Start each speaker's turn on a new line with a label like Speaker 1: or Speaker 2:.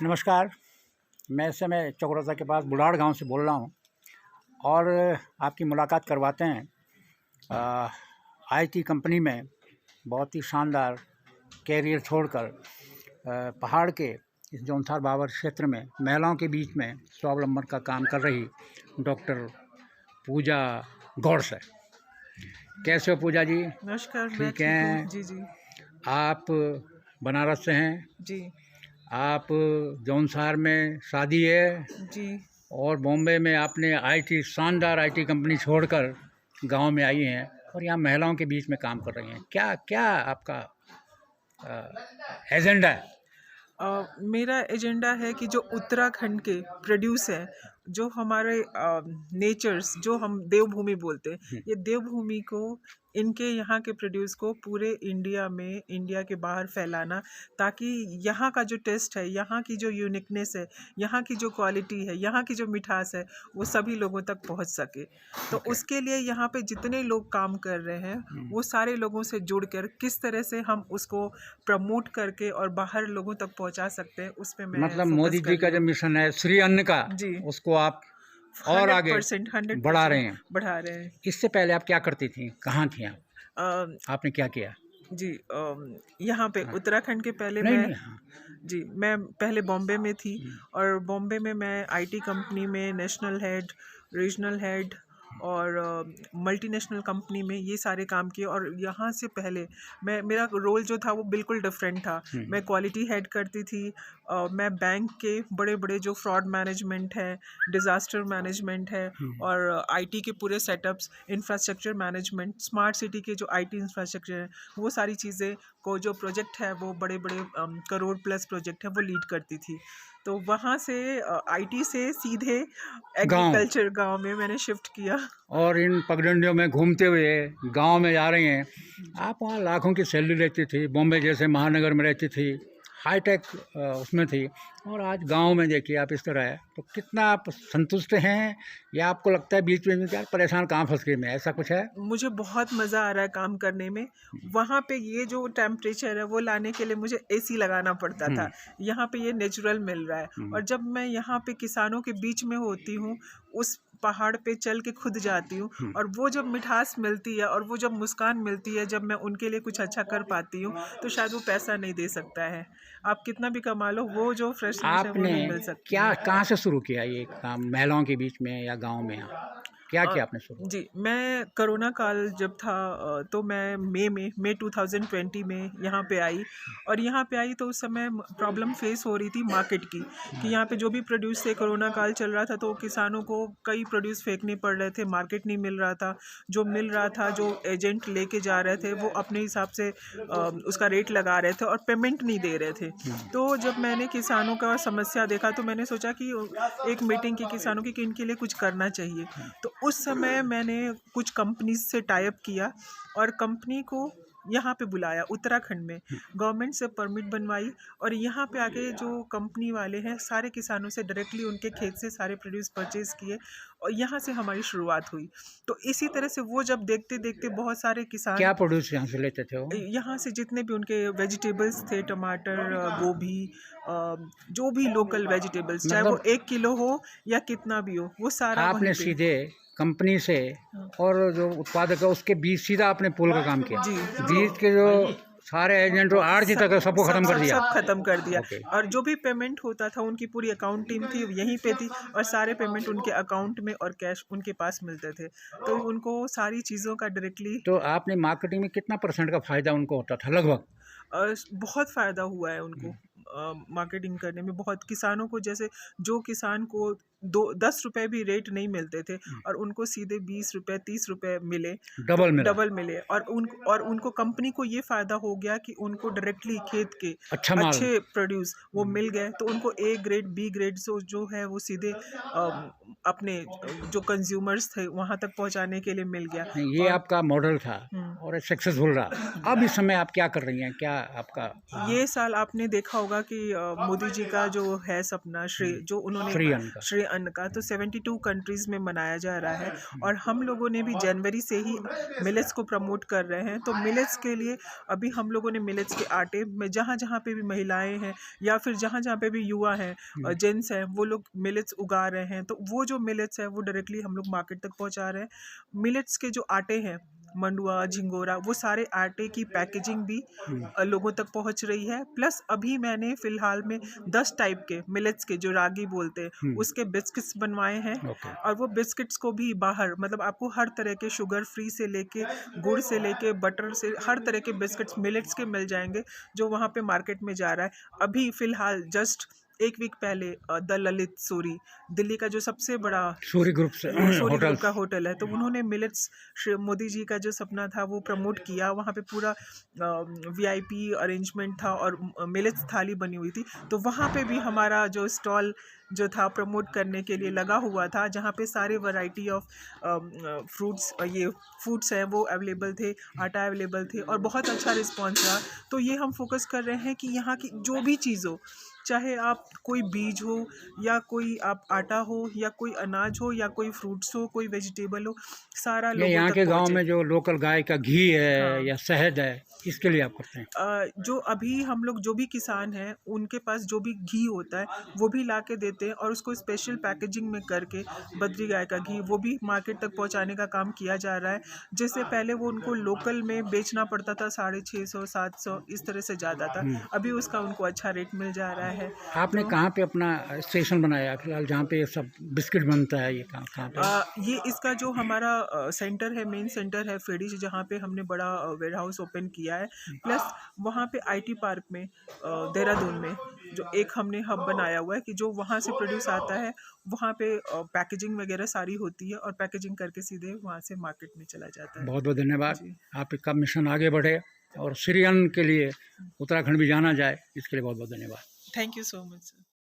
Speaker 1: नमस्कार। मैं इस समय चौरौदा के पास बुढ़ाड़ गांव से बोल रहा हूं और आपकी मुलाकात करवाते हैं आईटी कंपनी में बहुत ही शानदार कैरियर छोड़कर पहाड़ के इस जौनसार बाबर क्षेत्र में महिलाओं के बीच में स्वावलंबन का काम कर रही डॉक्टर पूजा गौड़ से। कैसे हो पूजा जी?
Speaker 2: नमस्कार।
Speaker 1: ठीक हैं?
Speaker 2: जी जी
Speaker 1: आप बनारस से हैं
Speaker 2: जी
Speaker 1: आप जौनसार में शादी है
Speaker 2: जी
Speaker 1: और बॉम्बे में आपने आईटी शानदार आईटी कंपनी छोड़कर गांव में आई हैं और यहाँ महिलाओं के बीच में काम कर रही हैं। क्या क्या आपका एजेंडा है?
Speaker 2: मेरा एजेंडा है कि जो उत्तराखंड के प्रोड्यूस हैं, जो हमारे नेचर्स, जो हम देवभूमि बोलते हैं, ये देवभूमि को, इनके यहाँ के प्रोड्यूस को पूरे इंडिया में, इंडिया के बाहर फैलाना, ताकि यहाँ का जो टेस्ट है, यहाँ की जो यूनिकनेस है, यहाँ की जो क्वालिटी है, यहाँ की जो मिठास है, वो सभी लोगों तक पहुँच सके। तो उसके लिए यहाँ पे जितने लोग काम कर रहे हैं, वो सारे लोगों से जुड़कर किस तरह से हम उसको प्रमोट करके और बाहर लोगों तक पहुँचा सकते हैं, उस पे मैं
Speaker 1: मतलब
Speaker 2: फोकस
Speaker 1: मोदी जी का जो मिशन है श्री अन्न का,
Speaker 2: जी,
Speaker 1: उसको आप और आगे
Speaker 2: 100%
Speaker 1: बढ़ा रहे हैं।
Speaker 2: बढ़ा रहे हैं।
Speaker 1: इससे पहले आप क्या करती थी? कहाँ थी आप?
Speaker 2: अ,
Speaker 1: आपने क्या किया?
Speaker 2: जी, यहाँ पे उत्तराखंड के पहले
Speaker 1: नहीं
Speaker 2: मैं
Speaker 1: नहीं, हाँ।
Speaker 2: जी, मैं पहले बॉम्बे में थी और बॉम्बे में मैं आईटी कंपनी में नेशनल हेड, रीजनल हेड और मल्टीनेशनल कंपनी में ये सारे काम किए। और यहाँ से पहले मेरा रोल जो था वो बिल्कुल डिफरेंट था। मैं क्वालिटी हेड करती थी। मैं बैंक के बड़े बड़े जो फ्रॉड मैनेजमेंट है, डिज़ास्टर मैनेजमेंट है और आईटी के पूरे setups, infrastructure management, smart city के जो आईटी इंफ्रास्ट्रक्चर है, वो सारी चीज़ें को, जो प्रोजेक्ट है वो बड़े बड़े करोड़ प्लस प्रोजेक्ट है, वो लीड करती थी। तो वहाँ से आईटी से सीधे एग्रीकल्चर गांव में मैंने शिफ्ट किया।
Speaker 1: और इन पगडंडियों में घूमते हुए गांव में जा रही हैं। आप वहाँ लाखों की सैलरी लेती थी, बॉम्बे जैसे महानगर में रहती थी, हाईटेक उसमें थी, और आज गांव में देखिए आप इस तरह है। तो कितना आप संतुष्ट हैं या आपको लगता है बीच में यार परेशान कहाँ फंस गई मैं, ऐसा कुछ है?
Speaker 2: मुझे बहुत मज़ा आ रहा है काम करने में। वहाँ पे ये जो टेम्परेचर है वो लाने के लिए मुझे एसी लगाना पड़ता था, यहाँ पे ये नेचुरल मिल रहा है। और जब मैं यहाँ पे किसानों के बीच में होती हूँ, उस पहाड़ पे चल के खुद जाती हूँ, और वो जब मिठास मिलती है और वो जब मुस्कान मिलती है, जब मैं उनके लिए कुछ अच्छा कर पाती हूँ, तो शायद वो पैसा नहीं दे सकता है। आप कितना भी कमा लो, वो जो फ्रेशनेस है वो नहीं मिल सकती।
Speaker 1: क्या कहाँ से शुरू किया ये काम, महिलाओं के बीच में या गांव में? क्या किया आपने शुरू?
Speaker 2: जी, मैं कोरोना काल जब था, तो मैं मई 2020 में यहाँ पे आई। और यहाँ पे आई तो उस समय प्रॉब्लम फेस हो रही थी मार्केट की, कि यहाँ पे जो भी प्रोड्यूस थे, कोरोना काल चल रहा था तो किसानों को कई प्रोड्यूस फेंकने पड़ रहे थे, मार्केट नहीं मिल रहा था। जो मिल रहा था, जो एजेंट लेके जा रहे थे, वो अपने हिसाब से उसका रेट लगा रहे थे और पेमेंट नहीं दे रहे थे। तो जब मैंने किसानों का समस्या देखा, तो मैंने सोचा कि एक मीटिंग की किसानों की, कि इनके लिए कुछ करना चाहिए। तो उस समय मैंने कुछ कंपनीज से टाई अप किया और कंपनी को यहाँ पे बुलाया उत्तराखंड में, गवर्नमेंट से परमिट बनवाई, और यहाँ पे आके जो कंपनी वाले हैं, सारे किसानों से डायरेक्टली उनके खेत से सारे प्रोड्यूस परचेज किए, और यहाँ से हमारी शुरुआत हुई। तो इसी तरह से वो जब देखते देखते बहुत सारे किसान,
Speaker 1: क्या प्रोड्यूस यहाँ से लेते थे वो?
Speaker 2: यहाँ से जितने भी उनके वेजिटेबल्स थे, टमाटर, गोभी, जो भी लोकल वेजिटेबल्स, चाहे वो 1 किलो हो या कितना भी हो, वो सारा वहीं
Speaker 1: आपने
Speaker 2: पे।
Speaker 1: सीधे कंपनी से और जो उत्पादक है उसके बीच सीधा आपने पुल का काम किया?
Speaker 2: जी,
Speaker 1: बीच के जो सारे एजेंट और आड़ती तक सबको खत्म कर दिया?
Speaker 2: सब खत्म कर दिया।
Speaker 1: ओके।
Speaker 2: और जो भी पेमेंट होता था, उनकी पूरी अकाउंट टीम थी यहीं पे थी, और सारे पेमेंट उनके अकाउंट में और कैश उनके पास मिलते थे, तो उनको सारी चीज़ों का डायरेक्टली।
Speaker 1: तो आपने मार्केटिंग में कितना % का फायदा उनको होता था लगभग?
Speaker 2: बहुत फ़ायदा हुआ है उनको मार्केटिंग करने में। बहुत किसानों को, जैसे जो किसान को 10 रुपए भी रेट नहीं मिलते थे, और उनको सीधे 20 रुपए 30 रुपए मिले,
Speaker 1: डबल मिला?
Speaker 2: डबल मिले। और उनको कंपनी को ये फ़ायदा हो गया कि उनको डायरेक्टली खेत के
Speaker 1: अच्छा माल।
Speaker 2: अच्छे प्रोड्यूस वो मिल गए, तो उनको ए ग्रेड बी ग्रेड जो है वो सीधे अपने जो कंज्यूमर्स थे वहाँ तक पहुँचाने के लिए मिल गया।
Speaker 1: नहीं, ये
Speaker 2: और
Speaker 1: आपका मॉडल था
Speaker 2: हम्म,
Speaker 1: और सक्सेसफुल रहा। अब इस समय आप क्या कर रही हैं, क्या आपका
Speaker 2: ये साल आपने देखा होगा कि मोदी जी का जो है सपना श्री जो उन्होंने
Speaker 1: फ्री अन्न का?
Speaker 2: श्री अन्न का, तो 72 कंट्रीज में मनाया जा रहा है। और हम लोगों ने भी जनवरी से ही मिलेट्स को प्रमोट कर रहे हैं। तो मिलेट्स के लिए अभी हम लोगों ने मिलेट्स के आटे में जहाँ जहाँ पे भी महिलाएं हैं या फिर जहाँ जहाँ पे भी युवा हैं, जेंट्स हैं, वो लोग मिलेट्स उगा रहे हैं। तो वो जो मिलेट्स है वो डायरेक्टली हम लोग मार्केट तक पहुँचा रहे हैं। मिलेट्स के जो आटे हैं, मंडुआ, झिंगोरा, वो सारे आटे की पैकेजिंग भी लोगों तक पहुंच रही है। प्लस अभी मैंने फ़िलहाल में 10 टाइप के मिलेट्स के जो रागी बोलते हैं उसके बिस्किट्स बनवाए हैं।
Speaker 1: ओके।
Speaker 2: और वो बिस्किट्स को भी बाहर, मतलब आपको हर तरह के शुगर फ्री से लेके गुड़ से लेके बटर से हर तरह के बिस्किट्स मिलेट्स के मिल जाएंगे जो वहाँ पे मार्केट में जा रहा है। अभी फ़िलहाल जस्ट एक वीक पहले द ललित सूरी, दिल्ली का जो सबसे बड़ा
Speaker 1: सूरी ग्रुप से
Speaker 2: सूरी
Speaker 1: होटल।
Speaker 2: ग्रुप का होटल है, तो उन्होंने मिलेट्स, मोदी जी का जो सपना था वो प्रमोट किया। वहाँ पे पूरा वीआईपी अरेंजमेंट था और मिलेट्स थाली बनी हुई थी। तो वहाँ पे भी हमारा जो स्टॉल जो था प्रमोट करने के लिए लगा हुआ था, जहाँ पे सारे वैरायटी ऑफ फ्रूट्स, ये फूड्स हैं वो अवेलेबल थे, आटा अवेलेबल थे और बहुत अच्छा रिस्पॉन्स रहा। तो ये हम फोकस कर रहे हैं कि यहाँ की जो भी चीज़ हो, चाहे आप कोई बीज हो या कोई आप आटा हो या कोई अनाज हो या कोई फ्रूट्स हो, कोई वेजिटेबल हो, सारा
Speaker 1: या
Speaker 2: लोगों
Speaker 1: यहाँ
Speaker 2: तक
Speaker 1: के गांव
Speaker 2: पहुँचे।
Speaker 1: में जो लोकल गाय का घी है
Speaker 2: हाँ।
Speaker 1: या शहद है, इसके लिए आप करते हैं?
Speaker 2: जो अभी हम लोग जो भी किसान हैं उनके पास जो भी घी होता है वो भी ला के देते हैं और उसको स्पेशल पैकेजिंग में करके बद्री गाय का घी वो भी मार्केट तक पहुंचाने का काम किया जा रहा है। जैसे पहले वो उनको लोकल में बेचना पड़ता था 650 700 इस तरह से ज़्यादा था, अभी उसका उनको अच्छा रेट मिल जा रहा है।
Speaker 1: आपने
Speaker 2: तो
Speaker 1: कहाँ पे अपना स्टेशन बनाया फिलहाल, जहाँ पे ये सब बिस्किट बनता है, ये कहाँ कहाँ पे?
Speaker 2: ये इसका जो हमारा सेंटर है, मेन सेंटर है फेडिश, जहाँ पे हमने बड़ा वेयर हाउस ओपन किया है। प्लस वहाँ पे आईटी पार्क में देहरादून में जो एक हमने हब बनाया हुआ है कि जो वहाँ से प्रोड्यूस आता है वहाँ पे पैकेजिंग वगैरह सारी होती है और पैकेजिंग करके सीधे वहाँ से मार्केट में चला जाता है।
Speaker 1: बहुत बहुत धन्यवाद।
Speaker 2: जी,
Speaker 1: आपका मिशन आगे बढ़े और श्री अन्न के लिए उत्तराखंड भी जाना जाए, इसके लिए बहुत बहुत धन्यवाद।
Speaker 2: Thank you so much sir.